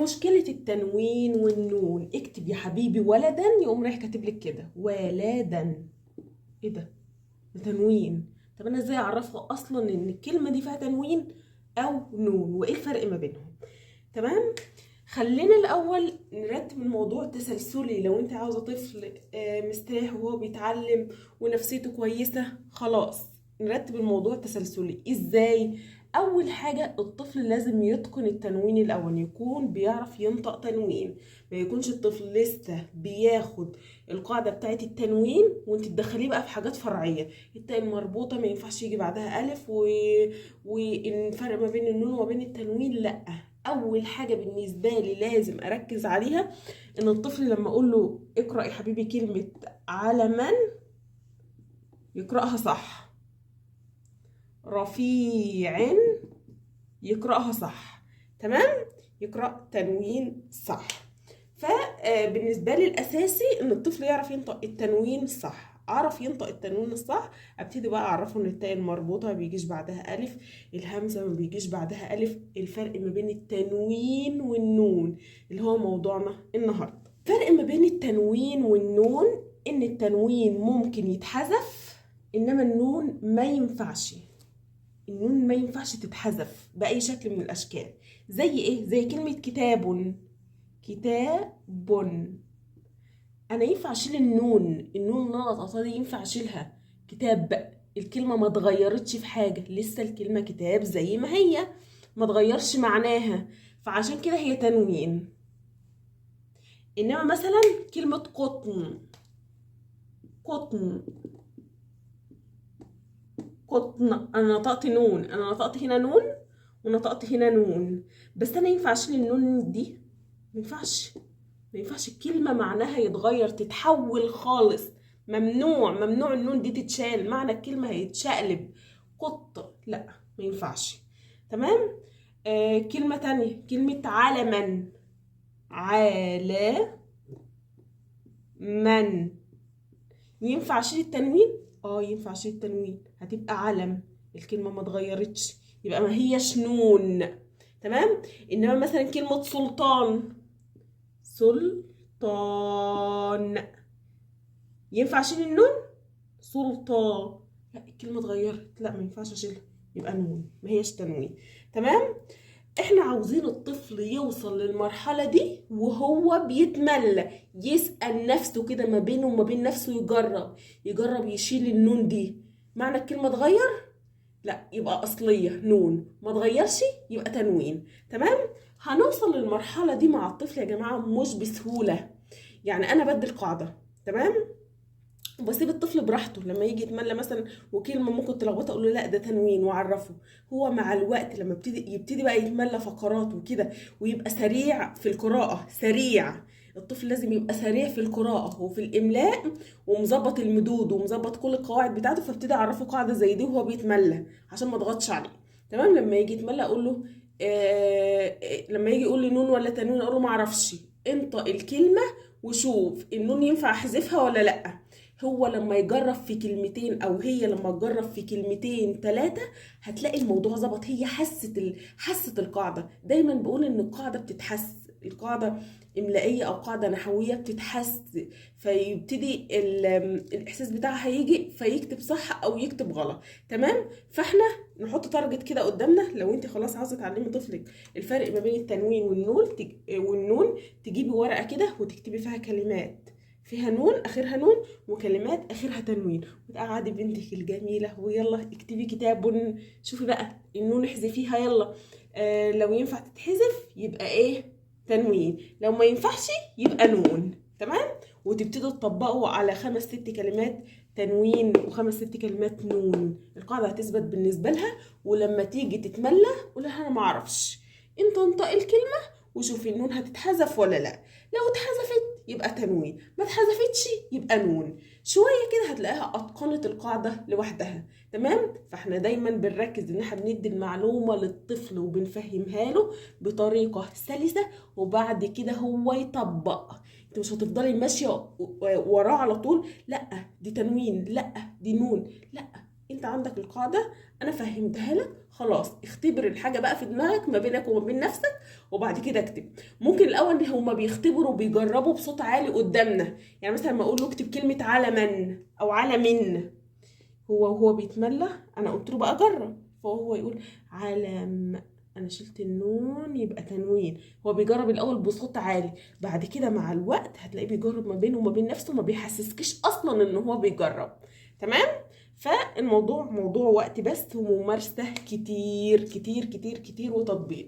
مشكلة التنوين والنون. اكتب يا حبيبي ولدا، يقوم رايح كاتب لك كده ولدا. ايه ده تنوين. طب انا ازاي اعرفه اصلا ان الكلمة دي فيها تنوين او نون، وايه الفرق ما بينهم؟ تمام. خلينا الاول نرتب الموضوع تسلسلي. لو انت عاوزه طفل مستريح وهو بيتعلم ونفسيته كويسه، خلاص نرتب الموضوع تسلسلي. ازاي؟ اول حاجه الطفل لازم يتقن التنوين الاول، يكون بيعرف ينطق تنوين. ما يكونش الطفل لسه بياخد القاعده بتاعه التنوين وانت تدخليه بقى في حاجات فرعيه. التاء المربوطه ما ينفعش يجي بعدها الف والفرق ما بين النون وما بين التنوين، لا. اول حاجه بالنسبه لي لازم اركز عليها ان الطفل لما اقول له اقرا يا حبيبي كلمه علما يقراها صح، رفيع يقراها صح. تمام، يقرا تنوين صح. فبالنسبه لي الاساسي ان الطفل يعرف ينطق التنوين صح. عرف ينطق التنوين الصح، ابتدي بقى اعرفه ان التاء المربوطه ما بيجيش بعدها الف، الهمزه ما بيجيش بعدها الف، الفرق ما بين التنوين والنون اللي هو موضوعنا النهارده. الفرق ما بين التنوين والنون ان التنوين ممكن يتحذف، انما النون ما ينفعش. النون ما ينفعش تتحذف باي شكل من الاشكال. زي ايه؟ زي كلمه كتاب. كتاب انا ينفع اشيل النون اللي انا نطقتها دي، ينفع اشيلها. كتاب الكلمه ما اتغيرتش في حاجه، لسه الكلمه كتاب زي ما هي، ما اتغيرش معناها، فعشان كده هي تنوين. انما مثلا كلمه قطن، قطن قطن، انا نطقت نون، انا نطقت هنا نون ونطقت هنا نون، بس انا ينفع اشيل النون دي؟ ما ينفعش. ما ينفعش الكلمة معناها يتغير، تتحول خالص. ممنوع، ممنوع النون دي تتشال، معنى الكلمة هيتشقلب. قط، لا ما ينفعش. تمام. كلمة تانية، كلمة علما. من ينفع اشيل التنوين؟ ينفع اشيل التنوين، هتبقى علم، الكلمة ما اتغيرتش، يبقى ما هيش نون. تمام. انما مثلا كلمة سلطان، سلطان، ينفع اشيل النون؟ سلطان، لا الكلمه اتغيرت، لا ما ينفعش اشيلها، يبقى نون ما هيش تنوين. تمام. احنا عاوزين الطفل يوصل للمرحله دي وهو بيتملى، يسأل نفسه كده ما بينه وما بين نفسه، يجرب يشيل النون دي. معنى الكلمه اتغير، لا يبقى اصليه نون، ما اتغيرش يبقى تنوين. تمام. هنوصل للمرحله دي مع الطفل يا جماعه مش بسهوله. يعني انا بدي القاعده، تمام، وبسيب الطفل براحته. لما يجي يتملى مثلا وكلمه ممكن تلخبطه، اقول له لا ده تنوين واعرفه. هو مع الوقت لما يبتدي بقى يتملى فقرات وكده، ويبقى سريع في القراءه، سريع. الطفل لازم يبقى سريع في القراءه وفي الاملاء ومظبط المدود ومظبط كل القواعد بتاعته، فابتدي اعرفه قاعده زي دي وهو بيتملى عشان ما اضغطش عليه. تمام. لما يجي يتملى اقول له لما يجي يقول لي نون ولا تنوين، اقول له ما اعرفش، انطق الكلمه وشوف النون ينفع احذفها ولا لا. هو لما يجرب في كلمتين او هي لما تجرب في كلمتين ثلاثه هتلاقي الموضوع ظبط. هي حست القاعده. دايما بقول ان القاعده بتتحس، القاعده املائيه او قاعده نحويه بتتحس، فيبتدي الاحساس بتاعها هيجي فيكتب صح او يكتب غلط. تمام. فاحنا نحط تارجت كده قدامنا. لو انت خلاص عاوزه تعلمي طفلك الفرق ما بين التنوين والنون، تجيبي ورقه كده وتكتبي فيها كلمات فيها نون اخرها نون وكلمات اخرها تنوين، وتقعدي بنتك الجميله ويلا اكتبي كتاب. شوفي بقى النون احذفيها يلا. لو ينفع تتحذف يبقى ايه؟ تنوين. لو ما ينفعش يبقى نون. تمام. وتبتدوا تطبقوا على 5 6 كلمات تنوين و5 6 كلمات نون. القاعده هتثبت بالنسبه لها، ولما تيجي تتملى قولها انا ما اعرفش، انت انطق الكلمه وشوفي النون هتتحذف ولا لا. لو اتحذفت يبقى تنوين، ما اتحذفتش يبقى نون. شويه كده هتلاقيها اتقنت القاعده لوحدها. تمام. فاحنا دايما بنركز ان احنا بندي المعلومه للطفل وبنفهمها له بطريقه سلسه، وبعد كده هو يطبق. انت مش هتفضلي ماشيه وراه على طول، لا دي تنوين، لا دي نون، لا. انت عندك القاعده، انا فهمتها لك، خلاص اختبر الحاجه بقى في دماغك ما بينك وما بين نفسك، وبعد كده اكتب. ممكن الاول هما بيختبروا بيجربوا بصوت عالي قدامنا، يعني مثلا ما اقول له اكتب كلمه علما او علم، هو بيتملى، انا قلت له بقى جرب، فهو يقول علم، انا شلت النون يبقى تنوين. هو بيجرب الاول بصوت عالي، بعد كده مع الوقت هتلاقيه بيجرب ما بينه وما بين نفسه، ما بيحسسكش اصلا ان هو بيجرب. تمام. فالموضوع موضوع وقت بس، وممارسة كتير كتير كتير كتير، وتطبيق.